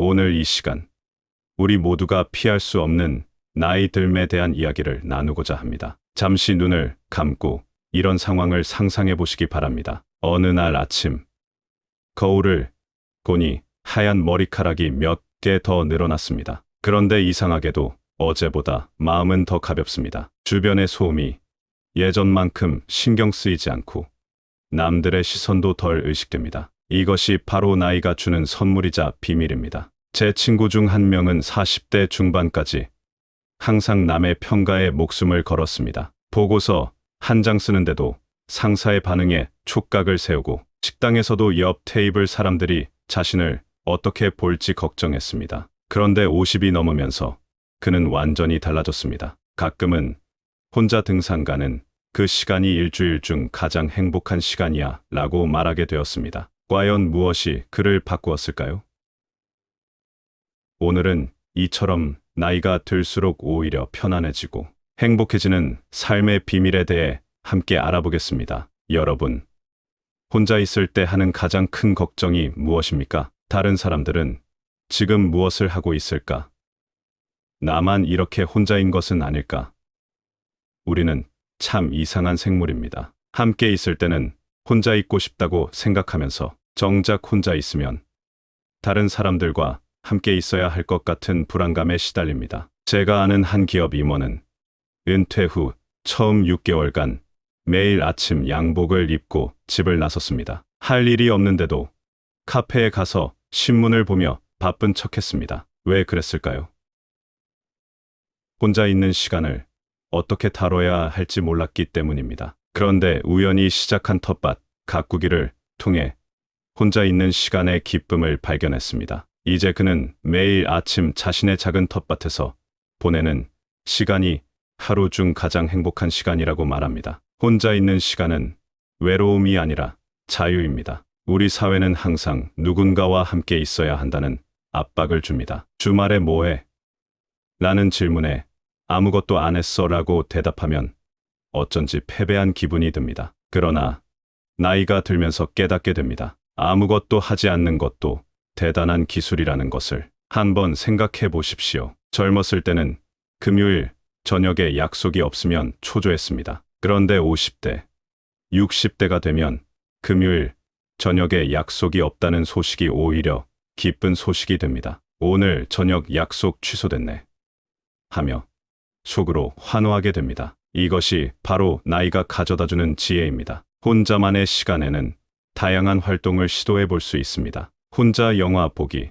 오늘 이 시간, 우리 모두가 피할 수 없는 나이 듦에 대한 이야기를 나누고자 합니다. 잠시 눈을 감고 이런 상황을 상상해 보시기 바랍니다. 어느 날 아침, 거울을 보니 하얀 머리카락이 몇 개 더 늘어났습니다. 그런데 이상하게도 어제보다 마음은 더 가볍습니다. 주변의 소음이 예전만큼 신경 쓰이지 않고 남들의 시선도 덜 의식됩니다. 이것이 바로 나이가 주는 선물이자 비밀입니다. 제 친구 중 한 명은 40대 중반까지 항상 남의 평가에 목숨을 걸었습니다. 보고서 한 장 쓰는데도 상사의 반응에 촉각을 세우고 식당에서도 옆 테이블 사람들이 자신을 어떻게 볼지 걱정했습니다. 그런데 50이 넘으면서 그는 완전히 달라졌습니다. 가끔은 혼자 등산 가는 그 시간이 일주일 중 가장 행복한 시간이야 라고 말하게 되었습니다. 과연 무엇이 그를 바꾸었을까요? 오늘은 이처럼 나이가 들수록 오히려 편안해지고 행복해지는 삶의 비밀에 대해 함께 알아보겠습니다. 여러분, 혼자 있을 때 하는 가장 큰 걱정이 무엇입니까? 다른 사람들은 지금 무엇을 하고 있을까? 나만 이렇게 혼자인 것은 아닐까? 우리는 참 이상한 생물입니다. 함께 있을 때는 혼자 있고 싶다고 생각하면서 정작 혼자 있으면 다른 사람들과 함께 있어야 할 것 같은 불안감에 시달립니다. 제가 아는 한 기업 임원은 은퇴 후 처음 6개월간 매일 아침 양복을 입고 집을 나섰습니다. 할 일이 없는데도 카페에 가서 신문을 보며 바쁜 척했습니다. 왜 그랬을까요? 혼자 있는 시간을 어떻게 다뤄야 할지 몰랐기 때문입니다. 그런데 우연히 시작한 텃밭 가꾸기를 통해 혼자 있는 시간의 기쁨을 발견했습니다. 이제 그는 매일 아침 자신의 작은 텃밭에서 보내는 시간이 하루 중 가장 행복한 시간이라고 말합니다. 혼자 있는 시간은 외로움이 아니라 자유입니다. 우리 사회는 항상 누군가와 함께 있어야 한다는 압박을 줍니다. 주말에 뭐해? 라는 질문에 아무것도 안 했어 라고 대답하면 어쩐지 패배한 기분이 듭니다. 그러나 나이가 들면서 깨닫게 됩니다. 아무것도 하지 않는 것도 대단한 기술이라는 것을 한번 생각해 보십시오. 젊었을 때는 금요일 저녁에 약속이 없으면 초조했습니다. 그런데 50대, 60대가 되면 금요일 저녁에 약속이 없다는 소식이 오히려 기쁜 소식이 됩니다. 오늘 저녁 약속 취소됐네 하며 속으로 환호하게 됩니다. 이것이 바로 나이가 가져다주는 지혜입니다. 혼자만의 시간에는 다양한 활동을 시도해 볼 수 있습니다. 혼자 영화 보기,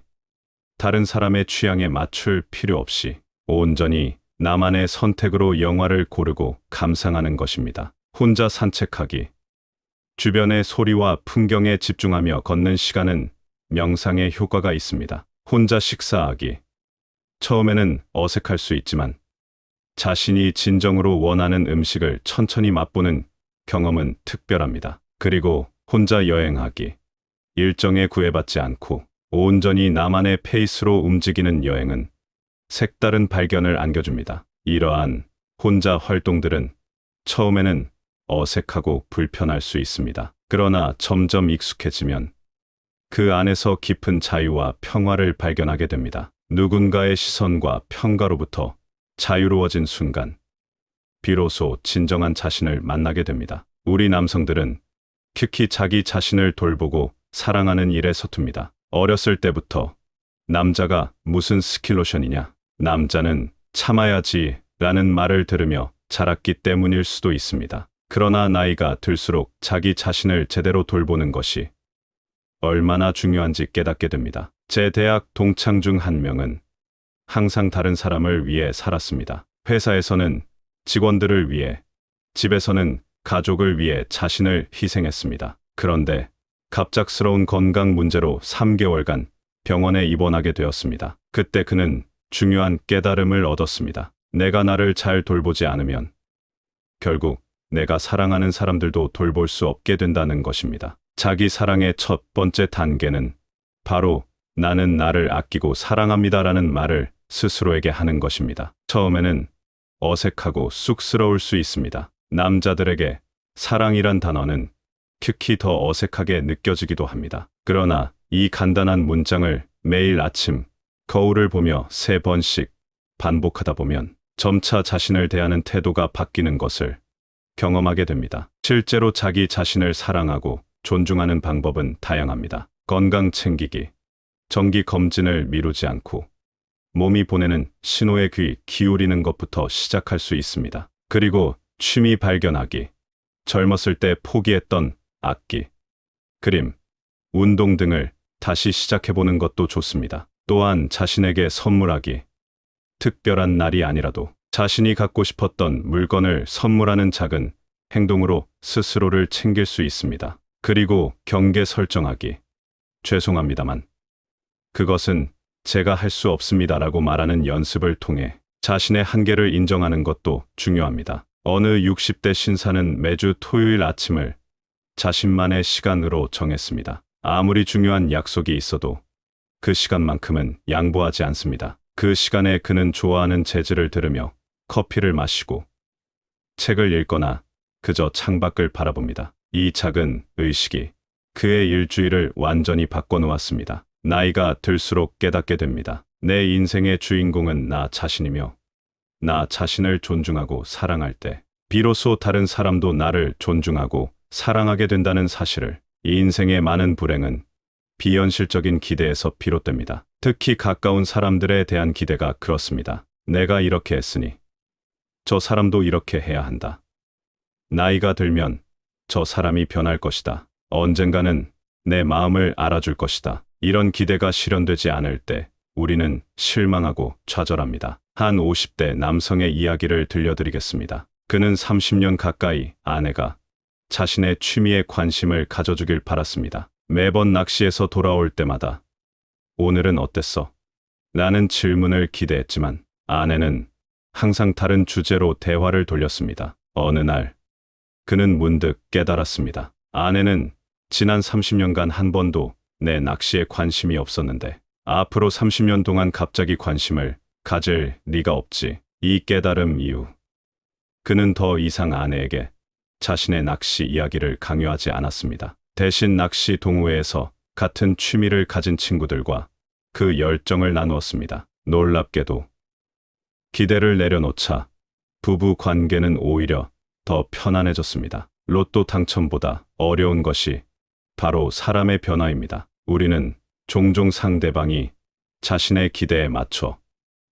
다른 사람의 취향에 맞출 필요 없이 온전히 나만의 선택으로 영화를 고르고 감상하는 것입니다. 혼자 산책하기, 주변의 소리와 풍경에 집중하며 걷는 시간은 명상에 효과가 있습니다. 혼자 식사하기, 처음에는 어색할 수 있지만 자신이 진정으로 원하는 음식을 천천히 맛보는 경험은 특별합니다. 그리고 혼자 여행하기, 일정에 구애받지 않고 온전히 나만의 페이스로 움직이는 여행은 색다른 발견을 안겨줍니다. 이러한 혼자 활동들은 처음에는 어색하고 불편할 수 있습니다. 그러나 점점 익숙해지면 그 안에서 깊은 자유와 평화를 발견하게 됩니다. 누군가의 시선과 평가로부터 자유로워진 순간, 비로소 진정한 자신을 만나게 됩니다. 우리 남성들은 특히 자기 자신을 돌보고 사랑하는 일에 서툽니다. 어렸을 때부터 남자가 무슨 스킨로션이냐, 남자는 참아야지 라는 말을 들으며 자랐기 때문일 수도 있습니다. 그러나 나이가 들수록 자기 자신을 제대로 돌보는 것이 얼마나 중요한지 깨닫게 됩니다. 제 대학 동창 중 한 명은 항상 다른 사람을 위해 살았습니다. 회사에서는 직원들을 위해, 집에서는 가족을 위해 자신을 희생했습니다. 그런데 갑작스러운 건강 문제로 3개월간 병원에 입원하게 되었습니다. 그때 그는 중요한 깨달음을 얻었습니다. 내가 나를 잘 돌보지 않으면 결국 내가 사랑하는 사람들도 돌볼 수 없게 된다는 것입니다. 자기 사랑의 첫 번째 단계는 바로 나는 나를 아끼고 사랑합니다라는 말을 스스로에게 하는 것입니다. 처음에는 어색하고 쑥스러울 수 있습니다. 남자들에게 사랑이란 단어는 특히 더 어색하게 느껴지기도 합니다. 그러나 이 간단한 문장을 매일 아침 거울을 보며 3번씩 반복하다 보면 점차 자신을 대하는 태도가 바뀌는 것을 경험하게 됩니다. 실제로 자기 자신을 사랑하고 존중하는 방법은 다양합니다. 건강 챙기기, 정기 검진을 미루지 않고 몸이 보내는 신호에 귀 기울이는 것부터 시작할 수 있습니다. 그리고 취미 발견하기, 젊었을 때 포기했던 악기, 그림, 운동 등을 다시 시작해보는 것도 좋습니다. 또한 자신에게 선물하기, 특별한 날이 아니라도 자신이 갖고 싶었던 물건을 선물하는 작은 행동으로 스스로를 챙길 수 있습니다. 그리고 경계 설정하기. 죄송합니다만 그것은 제가 할 수 없습니다라고 말하는 연습을 통해 자신의 한계를 인정하는 것도 중요합니다. 어느 60대 신사는 매주 토요일 아침을 자신만의 시간으로 정했습니다. 아무리 중요한 약속이 있어도 그 시간만큼은 양보하지 않습니다. 그 시간에 그는 좋아하는 재즈를 들으며 커피를 마시고 책을 읽거나 그저 창밖을 바라봅니다. 이 작은 의식이 그의 일주일을 완전히 바꿔놓았습니다. 나이가 들수록 깨닫게 됩니다. 내 인생의 주인공은 나 자신이며 나 자신을 존중하고 사랑할 때 비로소 다른 사람도 나를 존중하고 사랑하게 된다는 사실을. 이 인생의 많은 불행은 비현실적인 기대에서 비롯됩니다. 특히 가까운 사람들에 대한 기대가 그렇습니다. 내가 이렇게 했으니 저 사람도 이렇게 해야 한다. 나이가 들면 저 사람이 변할 것이다. 언젠가는 내 마음을 알아줄 것이다. 이런 기대가 실현되지 않을 때 우리는 실망하고 좌절합니다. 한 50대 남성의 이야기를 들려드리겠습니다. 그는 30년 가까이 아내가 자신의 취미에 관심을 가져주길 바랐습니다. 매번 낚시에서 돌아올 때마다 오늘은 어땠어? 라는 질문을 기대했지만 아내는 항상 다른 주제로 대화를 돌렸습니다. 어느 날 그는 문득 깨달았습니다. 아내는 지난 30년간 한 번도 내 낚시에 관심이 없었는데 앞으로 30년 동안 갑자기 관심을 가질 리가 없지. 이 깨달음 이후 그는 더 이상 아내에게 자신의 낚시 이야기를 강요하지 않았습니다. 대신 낚시 동호회에서 같은 취미를 가진 친구들과 그 열정을 나누었습니다. 놀랍게도 기대를 내려놓자 부부 관계는 오히려 더 편안해졌습니다. 로또 당첨보다 어려운 것이 바로 사람의 변화입니다. 우리는 종종 상대방이 자신의 기대에 맞춰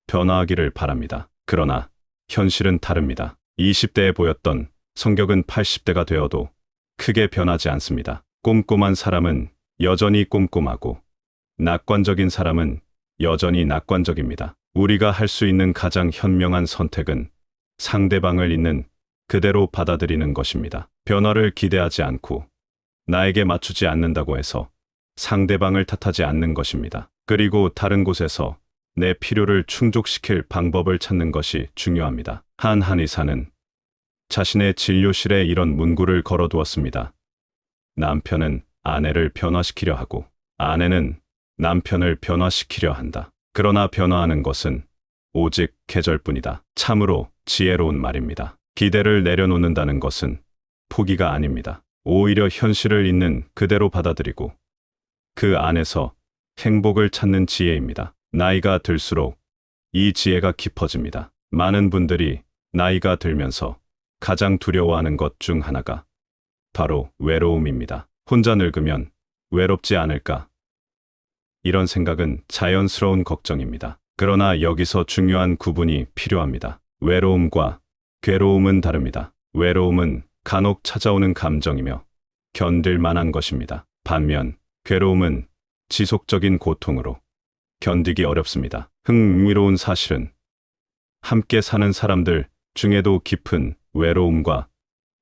변화하기를 바랍니다. 그러나 현실은 다릅니다. 20대에 보였던 성격은 80대가 되어도 크게 변하지 않습니다. 꼼꼼한 사람은 여전히 꼼꼼하고 낙관적인 사람은 여전히 낙관적입니다. 우리가 할 수 있는 가장 현명한 선택은 상대방을 있는 그대로 받아들이는 것입니다. 변화를 기대하지 않고 나에게 맞추지 않는다고 해서 상대방을 탓하지 않는 것입니다. 그리고 다른 곳에서 내 필요를 충족시킬 방법을 찾는 것이 중요합니다. 한 한의사는 자신의 진료실에 이런 문구를 걸어두었습니다. 남편은 아내를 변화시키려 하고 아내는 남편을 변화시키려 한다. 그러나 변화하는 것은 오직 계절뿐이다. 참으로 지혜로운 말입니다. 기대를 내려놓는다는 것은 포기가 아닙니다. 오히려 현실을 있는 그대로 받아들이고 그 안에서 행복을 찾는 지혜입니다. 나이가 들수록 이 지혜가 깊어집니다. 많은 분들이 나이가 들면서 가장 두려워하는 것 중 하나가 바로 외로움입니다. 혼자 늙으면 외롭지 않을까? 이런 생각은 자연스러운 걱정입니다. 그러나 여기서 중요한 구분이 필요합니다. 외로움과 괴로움은 다릅니다. 외로움은 간혹 찾아오는 감정이며 견딜 만한 것입니다. 반면 괴로움은 지속적인 고통으로 견디기 어렵습니다. 흥미로운 사실은 함께 사는 사람들 중에도 깊은 외로움과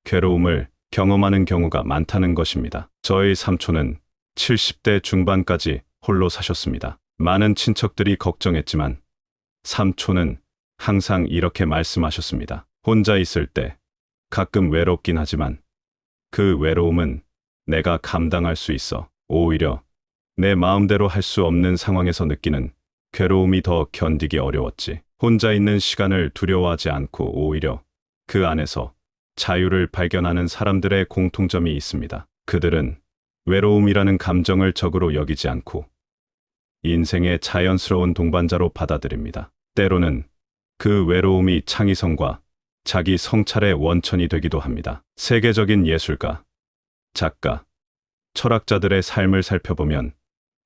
괴로움을 경험하는 경우가 많다는 것입니다. 저의 삼촌은 70대 중반까지 홀로 사셨습니다. 많은 친척들이 걱정했지만 삼촌은 항상 이렇게 말씀하셨습니다. 혼자 있을 때 가끔 외롭긴 하지만 그 외로움은 내가 감당할 수 있어. 오히려 내 마음대로 할 수 없는 상황에서 느끼는 괴로움이 더 견디기 어려웠지. 혼자 있는 시간을 두려워하지 않고 오히려 그 안에서 자유를 발견하는 사람들의 공통점이 있습니다. 그들은 외로움이라는 감정을 적으로 여기지 않고 인생의 자연스러운 동반자로 받아들입니다. 때로는 그 외로움이 창의성과 자기 성찰의 원천이 되기도 합니다. 세계적인 예술가, 작가, 철학자들의 삶을 살펴보면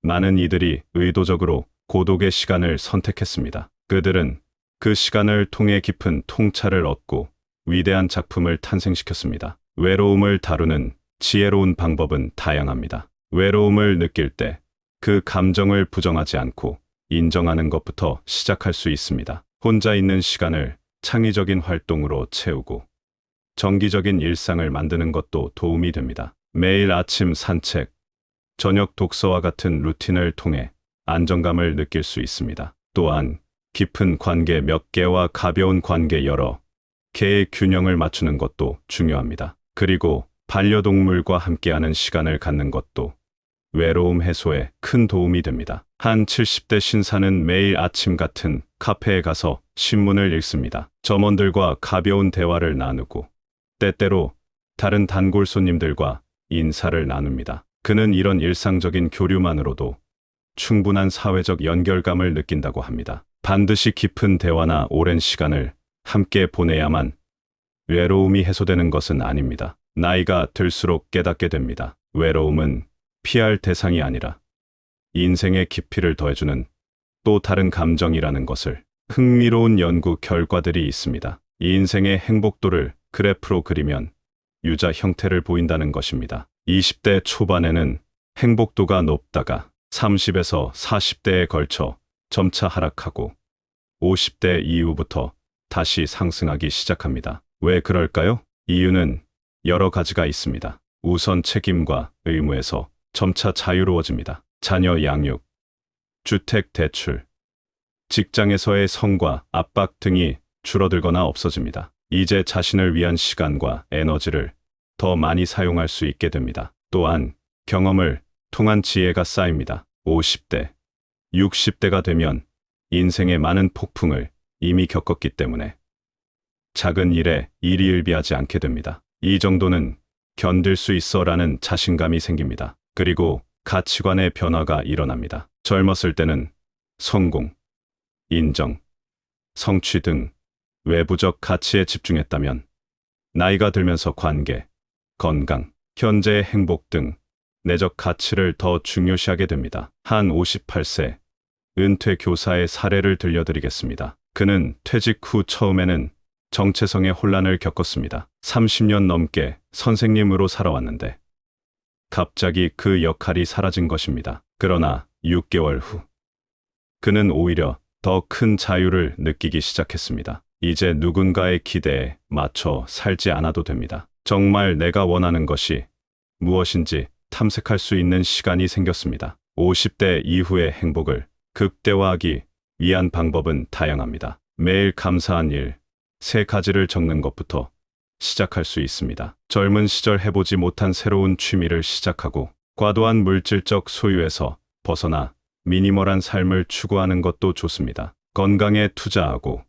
많은 이들이 의도적으로 고독의 시간을 선택했습니다. 그들은 그 시간을 통해 깊은 통찰을 얻고 위대한 작품을 탄생시켰습니다. 외로움을 다루는 지혜로운 방법은 다양합니다. 외로움을 느낄 때 그 감정을 부정하지 않고 인정하는 것부터 시작할 수 있습니다. 혼자 있는 시간을 창의적인 활동으로 채우고 정기적인 일상을 만드는 것도 도움이 됩니다. 매일 아침 산책, 저녁 독서와 같은 루틴을 통해 안정감을 느낄 수 있습니다. 또한 깊은 관계 몇 개와 가벼운 관계 여러 개의 균형을 맞추는 것도 중요합니다. 그리고 반려동물과 함께하는 시간을 갖는 것도 외로움 해소에 큰 도움이 됩니다. 한 70대 신사는 매일 아침 같은 카페에 가서 신문을 읽습니다. 점원들과 가벼운 대화를 나누고 때때로 다른 단골 손님들과 인사를 나눕니다. 그는 이런 일상적인 교류만으로도 충분한 사회적 연결감을 느낀다고 합니다. 반드시 깊은 대화나 오랜 시간을 함께 보내야만 외로움이 해소되는 것은 아닙니다. 나이가 들수록 깨닫게 됩니다. 외로움은 피할 대상이 아니라 인생의 깊이를 더해주는 또 다른 감정이라는 것을. 흥미로운 연구 결과들이 있습니다. 이 인생의 행복도를 그래프로 그리면 유자 형태를 보인다는 것입니다. 20대 초반에는 행복도가 높다가 30에서 40대에 걸쳐 점차 하락하고 50대 이후부터 다시 상승하기 시작합니다. 왜 그럴까요? 이유는 여러 가지가 있습니다. 우선 책임과 의무에서 점차 자유로워집니다. 자녀 양육, 주택 대출, 직장에서의 성과, 압박 등이 줄어들거나 없어집니다. 이제 자신을 위한 시간과 에너지를 더 많이 사용할 수 있게 됩니다. 또한 경험을 통한 지혜가 쌓입니다. 50대, 60대가 되면 인생의 많은 폭풍을 이미 겪었기 때문에 작은 일에 일희일비하지 않게 됩니다. 이 정도는 견딜 수 있어라는 자신감이 생깁니다. 그리고 가치관의 변화가 일어납니다. 젊었을 때는 성공, 인정, 성취 등 외부적 가치에 집중했다면 나이가 들면서 관계, 건강, 현재의 행복 등 내적 가치를 더 중요시하게 됩니다. 한 58세 은퇴 교사의 사례를 들려드리겠습니다. 그는 퇴직 후 처음에는 정체성의 혼란을 겪었습니다. 30년 넘게 선생님으로 살아왔는데 갑자기 그 역할이 사라진 것입니다. 그러나 6개월 후 그는 오히려 더 큰 자유를 느끼기 시작했습니다. 이제 누군가의 기대에 맞춰 살지 않아도 됩니다. 정말 내가 원하는 것이 무엇인지 탐색할 수 있는 시간이 생겼습니다. 50대 이후의 행복을 극대화하기 위한 방법은 다양합니다. 매일 감사한 일 3가지를 적는 것부터 시작할 수 있습니다. 젊은 시절 해보지 못한 새로운 취미를 시작하고 과도한 물질적 소유에서 벗어나 미니멀한 삶을 추구하는 것도 좋습니다. 건강에 투자하고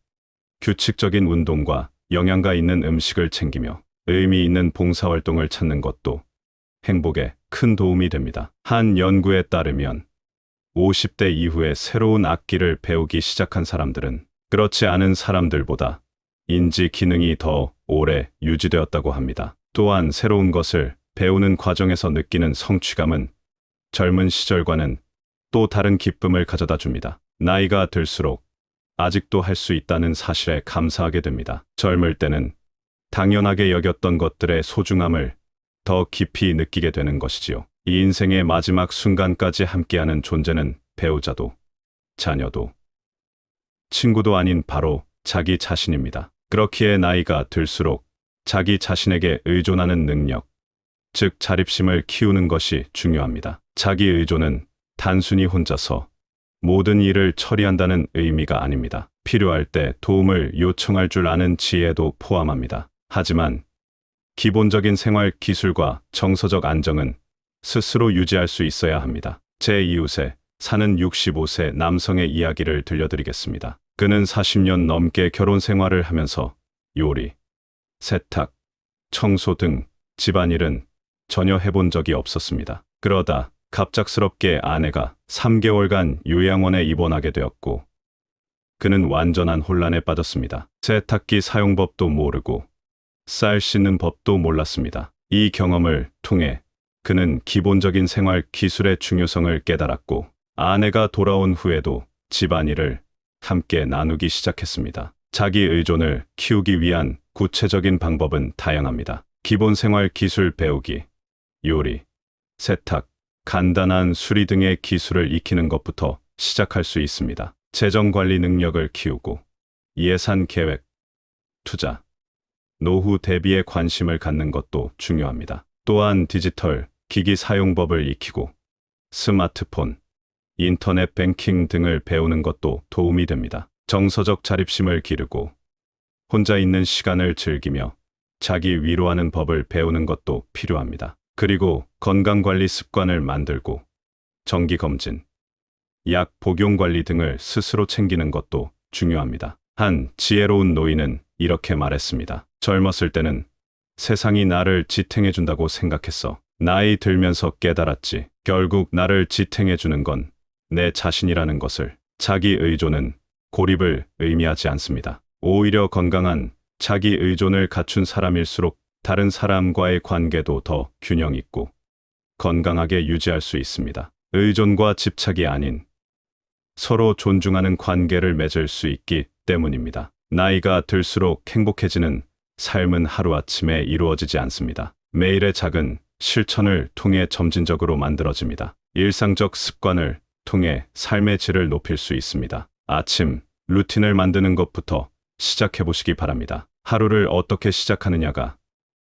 규칙적인 운동과 영양가 있는 음식을 챙기며 의미 있는 봉사활동을 찾는 것도 행복에 큰 도움이 됩니다. 한 연구에 따르면 50대 이후에 새로운 악기를 배우기 시작한 사람들은 그렇지 않은 사람들보다 인지 기능이 더 오래 유지되었다고 합니다. 또한 새로운 것을 배우는 과정에서 느끼는 성취감은 젊은 시절과는 또 다른 기쁨을 가져다 줍니다. 나이가 들수록 아직도 할 수 있다는 사실에 감사하게 됩니다. 젊을 때는 당연하게 여겼던 것들의 소중함을 더 깊이 느끼게 되는 것이지요. 이 인생의 마지막 순간까지 함께하는 존재는 배우자도, 자녀도, 친구도 아닌 바로 자기 자신입니다. 그렇기에 나이가 들수록 자기 자신에게 의존하는 능력, 즉 자립심을 키우는 것이 중요합니다. 자기 의존은 단순히 혼자서 모든 일을 처리한다는 의미가 아닙니다. 필요할 때 도움을 요청할 줄 아는 지혜도 포함합니다. 하지만 기본적인 생활 기술과 정서적 안정은 스스로 유지할 수 있어야 합니다. 제 이웃에 사는 65세 남성의 이야기를 들려드리겠습니다. 그는 40년 넘게 결혼 생활을 하면서 요리, 세탁, 청소 등 집안일은 전혀 해본 적이 없었습니다. 그러다 갑작스럽게 아내가 3개월간 요양원에 입원하게 되었고 그는 완전한 혼란에 빠졌습니다. 세탁기 사용법도 모르고 쌀 씻는 법도 몰랐습니다. 이 경험을 통해 그는 기본적인 생활 기술의 중요성을 깨달았고 아내가 돌아온 후에도 집안일을 함께 나누기 시작했습니다. 자기 의존을 키우기 위한 구체적인 방법은 다양합니다. 기본 생활 기술 배우기, 요리, 세탁, 간단한 수리 등의 기술을 익히는 것부터 시작할 수 있습니다. 재정 관리 능력을 키우고 예산 계획, 투자, 노후 대비에 관심을 갖는 것도 중요합니다. 또한 디지털 기기 사용법을 익히고 스마트폰, 인터넷 뱅킹 등을 배우는 것도 도움이 됩니다. 정서적 자립심을 기르고 혼자 있는 시간을 즐기며 자기 위로하는 법을 배우는 것도 필요합니다. 그리고 건강관리 습관을 만들고 정기검진, 약 복용관리 등을 스스로 챙기는 것도 중요합니다. 한 지혜로운 노인은 이렇게 말했습니다. 젊었을 때는 세상이 나를 지탱해준다고 생각했어. 나이 들면서 깨달았지. 결국 나를 지탱해주는 건 내 자신이라는 것을. 자기 의존은 고립을 의미하지 않습니다. 오히려 건강한 자기 의존을 갖춘 사람일수록 다른 사람과의 관계도 더 균형 있고 건강하게 유지할 수 있습니다. 의존과 집착이 아닌 서로 존중하는 관계를 맺을 수 있기 때문입니다. 나이가 들수록 행복해지는 삶은 하루아침에 이루어지지 않습니다. 매일의 작은 실천을 통해 점진적으로 만들어집니다. 일상적 습관을 통해 삶의 질을 높일 수 있습니다. 아침 루틴을 만드는 것부터 시작해 보시기 바랍니다. 하루를 어떻게 시작하느냐가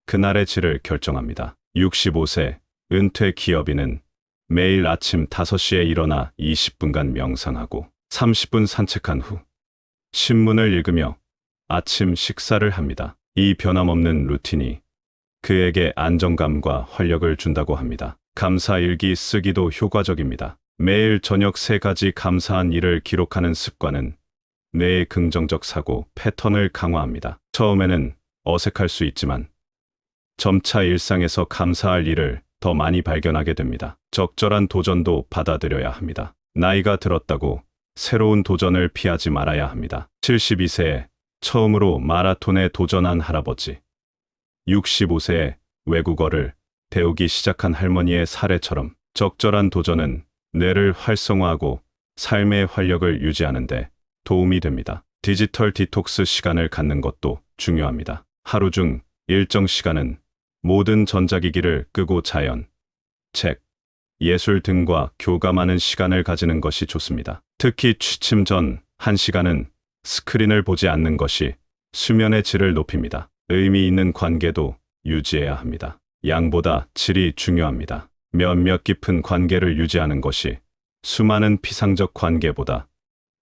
그날의 질을 결정합니다. 65세 은퇴 기업인은 매일 아침 5시에 일어나 20분간 명상하고 30분 산책한 후 신문을 읽으며 아침 식사를 합니다. 이 변함없는 루틴이 그에게 안정감과 활력을 준다고 합니다. 감사 일기 쓰기도 효과적입니다. 매일 저녁 3가지 감사한 일을 기록하는 습관은 뇌의 긍정적 사고 패턴을 강화합니다. 처음에는 어색할 수 있지만 점차 일상에서 감사할 일을 더 많이 발견하게 됩니다. 적절한 도전도 받아들여야 합니다. 나이가 들었다고 새로운 도전을 피하지 말아야 합니다. 72세에 처음으로 마라톤에 도전한 할아버지, 65세에 외국어를 배우기 시작한 할머니의 사례처럼 적절한 도전은 뇌를 활성화하고 삶의 활력을 유지하는 데 도움이 됩니다. 디지털 디톡스 시간을 갖는 것도 중요합니다. 하루 중 일정 시간은 모든 전자기기를 끄고 자연, 책, 예술 등과 교감하는 시간을 가지는 것이 좋습니다. 특히 취침 전 1시간은 스크린을 보지 않는 것이 수면의 질을 높입니다. 의미 있는 관계도 유지해야 합니다. 양보다 질이 중요합니다. 몇몇 깊은 관계를 유지하는 것이 수많은 피상적 관계보다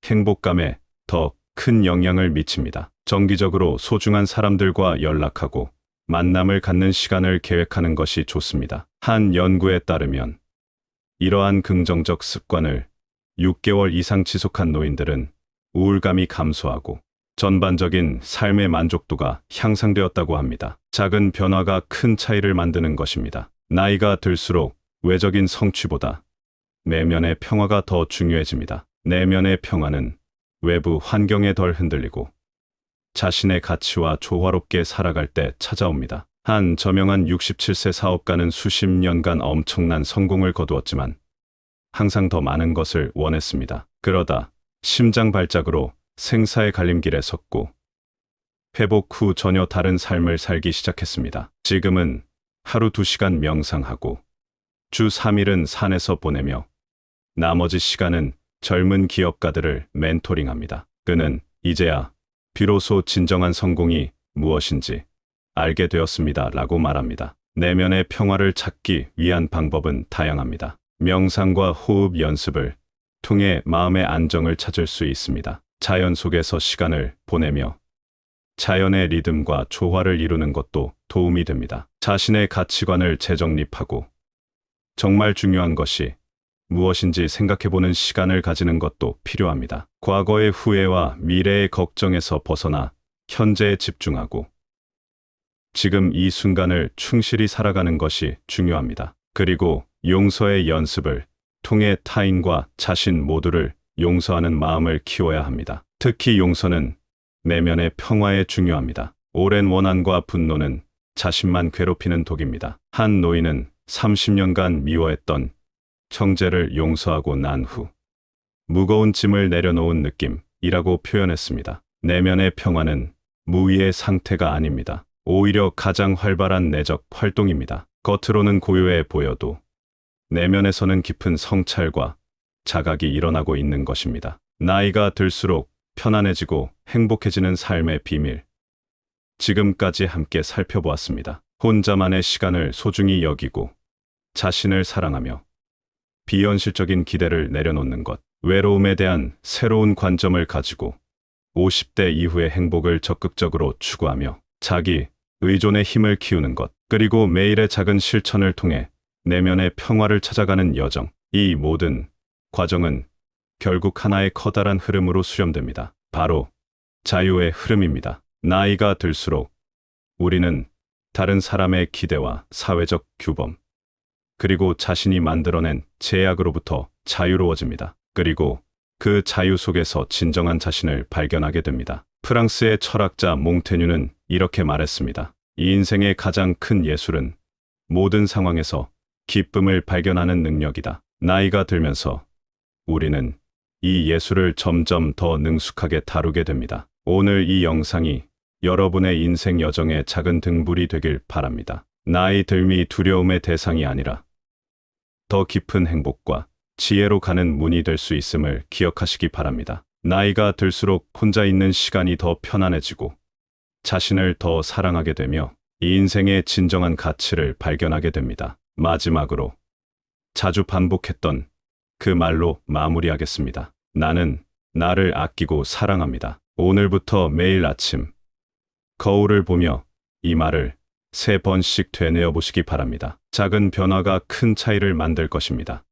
행복감에 더 큰 영향을 미칩니다. 정기적으로 소중한 사람들과 연락하고 만남을 갖는 시간을 계획하는 것이 좋습니다. 한 연구에 따르면 이러한 긍정적 습관을 6개월 이상 지속한 노인들은 우울감이 감소하고 전반적인 삶의 만족도가 향상되었다고 합니다. 작은 변화가 큰 차이를 만드는 것입니다. 나이가 들수록 외적인 성취보다 내면의 평화가 더 중요해집니다. 내면의 평화는 외부 환경에 덜 흔들리고 자신의 가치와 조화롭게 살아갈 때 찾아옵니다. 한 저명한 67세 사업가는 수십 년간 엄청난 성공을 거두었지만 항상 더 많은 것을 원했습니다. 그러다 심장 발작으로 생사의 갈림길에 섰고 회복 후 전혀 다른 삶을 살기 시작했습니다. 지금은 하루 2시간 명상하고 주 3일은 산에서 보내며 나머지 시간은 젊은 기업가들을 멘토링합니다. 그는 이제야 비로소 진정한 성공이 무엇인지 알게 되었습니다. 라고 말합니다. 내면의 평화를 찾기 위한 방법은 다양합니다. 명상과 호흡 연습을 통해 마음의 안정을 찾을 수 있습니다. 자연 속에서 시간을 보내며 자연의 리듬과 조화를 이루는 것도 도움이 됩니다. 자신의 가치관을 재정립하고 정말 중요한 것이 무엇인지 생각해보는 시간을 가지는 것도 필요합니다. 과거의 후회와 미래의 걱정에서 벗어나 현재에 집중하고 지금 이 순간을 충실히 살아가는 것이 중요합니다. 그리고 용서의 연습을 통해 타인과 자신 모두를 용서하는 마음을 키워야 합니다. 특히 용서는 내면의 평화에 중요합니다. 오랜 원한과 분노는 자신만 괴롭히는 독입니다. 한 노인은 30년간 미워했던 형제를 용서하고 난 후 무거운 짐을 내려놓은 느낌이라고 표현했습니다. 내면의 평화는 무위의 상태가 아닙니다. 오히려 가장 활발한 내적 활동입니다. 겉으로는 고요해 보여도 내면에서는 깊은 성찰과 자각이 일어나고 있는 것입니다. 나이가 들수록 편안해지고 행복해지는 삶의 비밀. 지금까지 함께 살펴보았습니다. 혼자만의 시간을 소중히 여기고 자신을 사랑하며 비현실적인 기대를 내려놓는 것. 외로움에 대한 새로운 관점을 가지고 50대 이후의 행복을 적극적으로 추구하며 자기 의존의 힘을 키우는 것. 그리고 매일의 작은 실천을 통해 내면의 평화를 찾아가는 여정. 이 모든 과정은 결국 하나의 커다란 흐름으로 수렴됩니다. 바로 자유의 흐름입니다. 나이가 들수록 우리는 다른 사람의 기대와 사회적 규범, 그리고 자신이 만들어낸 제약으로부터 자유로워집니다. 그리고 그 자유 속에서 진정한 자신을 발견하게 됩니다. 프랑스의 철학자 몽테뉴는 이렇게 말했습니다. 이 인생의 가장 큰 예술은 모든 상황에서 기쁨을 발견하는 능력이다. 나이가 들면서 우리는 이 예술을 점점 더 능숙하게 다루게 됩니다. 오늘 이 영상이 여러분의 인생 여정의 작은 등불이 되길 바랍니다. 나이 들미 두려움의 대상이 아니라 더 깊은 행복과 지혜로 가는 문이 될 수 있음을 기억하시기 바랍니다. 나이가 들수록 혼자 있는 시간이 더 편안해지고 자신을 더 사랑하게 되며 이 인생의 진정한 가치를 발견하게 됩니다. 마지막으로 자주 반복했던 그 말로 마무리하겠습니다. 나는 나를 아끼고 사랑합니다. 오늘부터 매일 아침 거울을 보며 이 말을 3번씩 되뇌어 보시기 바랍니다. 작은 변화가 큰 차이를 만들 것입니다.